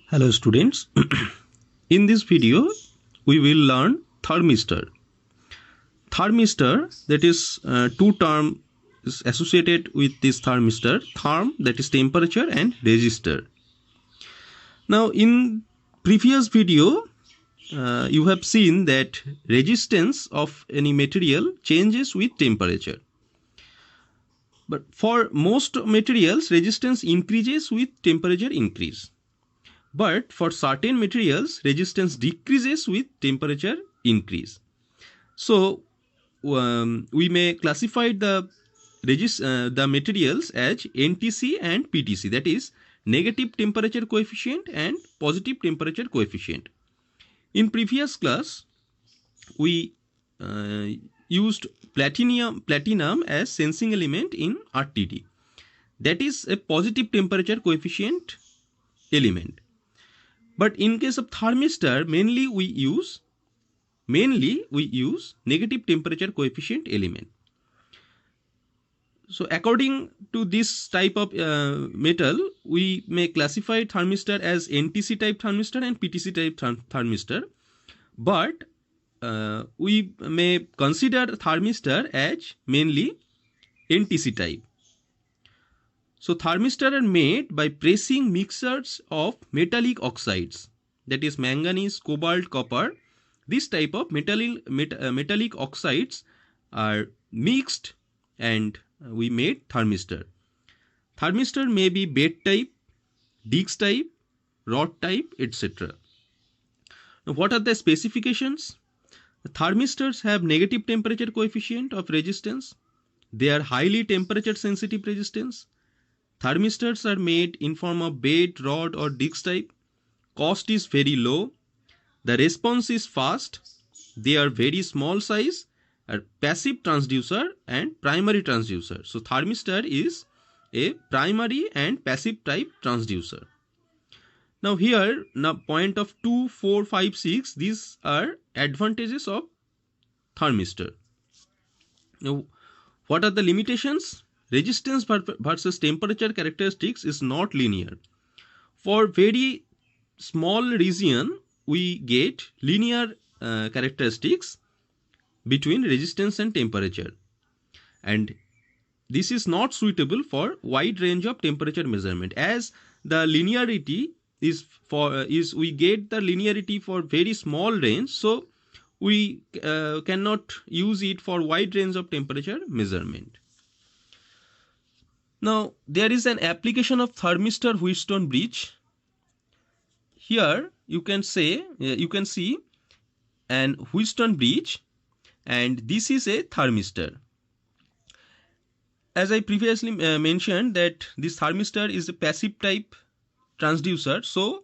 Hello students. In this video we will learn thermistor. Thermistor, that is two terms associated with this thermistor. Therm, that is temperature, and resistor. Now in previous video you have seen that resistance of any material changes with temperature. But for most materials resistance increases with temperature increase. But for certain materials, resistance decreases with temperature increase. So we may classify the materials as NTC and PTC, that is negative temperature coefficient and positive temperature coefficient. In previous class, we used platinum as sensing element in RTD. That is a positive temperature coefficient element. But in case of thermistor, mainly we use negative temperature coefficient element. So according to this type of metal, we may classify thermistor as NTC type thermistor and PTC type thermistor. But we may consider thermistor as mainly NTC type. So thermistor are made by pressing mixtures of metallic oxides, that is manganese, cobalt, copper. This type of metallic oxides are mixed and we made thermistor. Thermistor may be bed type, disc type, rod type, etc. Now what are the specifications? The thermistors have negative temperature coefficient of resistance. They are highly temperature sensitive resistance. Thermistors are made in form of bed, rod or disc type. Cost is very low. The response is fast. They are very small size, are passive transducer and primary transducer. So thermistor is a primary and passive type transducer. Now here, point of 2, 4, 5, 6, these are advantages of thermistor. Now what are the limitations? Resistance versus temperature characteristics is not linear. For very small region, we get linear characteristics between resistance and temperature. And this is not suitable for wide range of temperature measurement, as the linearity is we get the linearity for very small range, so we cannot use it for wide range of temperature measurement. Now there is an application of thermistor Wheatstone bridge. Here you can see an Wheatstone bridge, and this is a thermistor. As I previously mentioned that this thermistor is a passive type transducer, so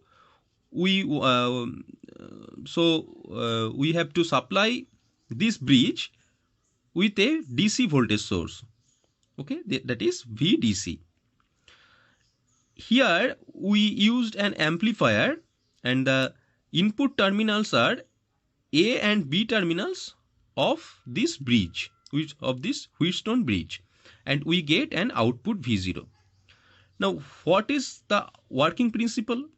we have to supply this bridge with a DC voltage source. Okay, that is VDC. Here we used an amplifier, and the input terminals are A and B terminals of this bridge, of this Wheatstone bridge, and we get an output V0. Now what is the working principle?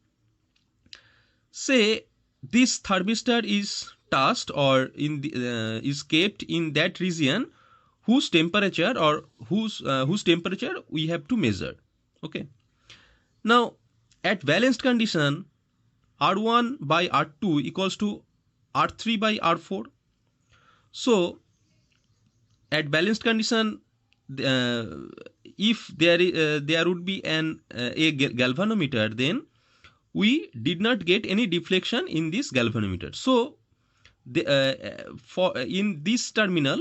Say this thermistor is touched or is kept in that region whose temperature we have to measure. Okay. Now at balanced condition, R1 by R2 equals to R3 by R4. So at balanced condition, if there would be a galvanometer, then we did not get any deflection in this galvanometer. So in this terminal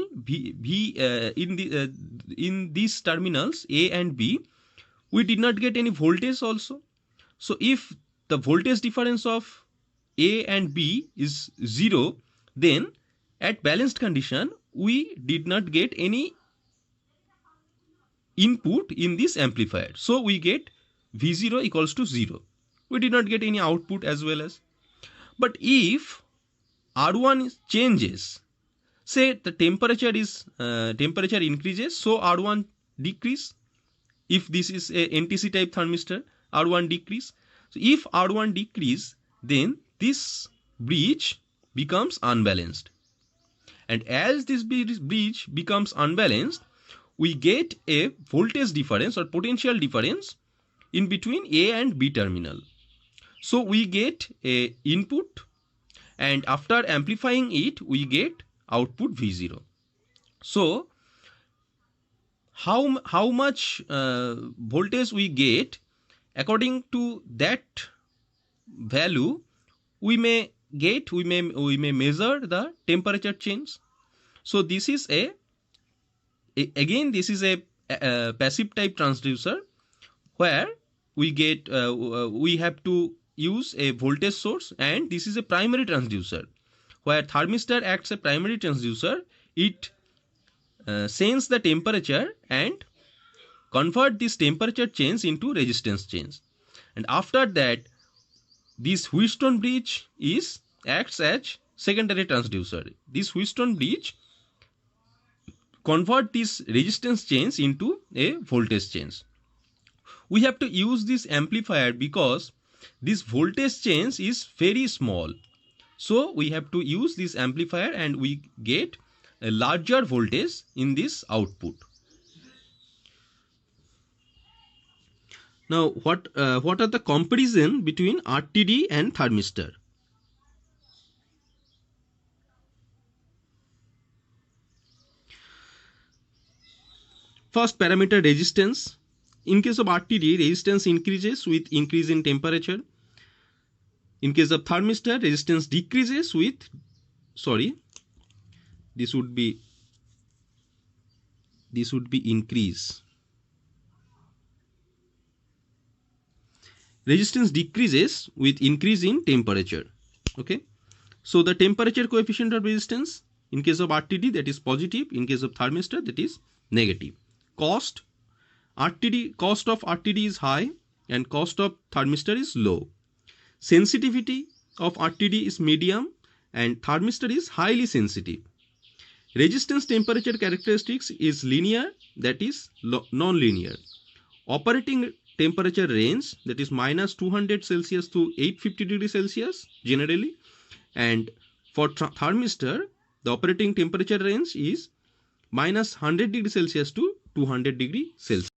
in these terminals A and B, we did not get any voltage also. So if the voltage difference of A and B is 0, then at balanced condition we did not get any input in this amplifier, so we get V0 equals to 0. We did not get any output as well as. But if R1 changes, say the temperature increases, so R1 decrease. If this is a NTC type thermistor, R1 decrease. So if R1 decrease, then this bridge becomes unbalanced. And as this bridge becomes unbalanced, we get a voltage difference or potential difference in between A and B terminal. So we get a input, and after amplifying it, we get output V0. So how much voltage we get, according to that value, we may measure the temperature change. So this is again this is a passive type transducer, where we get we have to use a voltage source, and this is a primary transducer, where thermistor acts a primary transducer. It sense the temperature and convert this temperature change into resistance change, and after that this Wheatstone bridge acts as secondary transducer. This Wheatstone bridge convert this resistance change into a voltage change. We have to use this amplifier because this voltage change is very small. So we have to use this amplifier, and we get a larger voltage in this output. Now what are the comparison between RTD and thermistor? First parameter, resistance. In case of RTD, resistance increases with increase in temperature. In case of thermistor, resistance decreases with, this would be increase. Resistance decreases with increase in temperature. Okay, so the temperature coefficient of resistance in case of RTD, that is positive. In case of thermistor, that is negative. Cost of RTD is high and cost of thermistor is low. Sensitivity of RTD is medium and thermistor is highly sensitive. Resistance temperature characteristics is linear, that is non-linear. Operating temperature range, that is minus 200 Celsius to 850 degrees Celsius generally, and for thermistor the operating temperature range is minus 100 degrees Celsius to 200 degrees Celsius.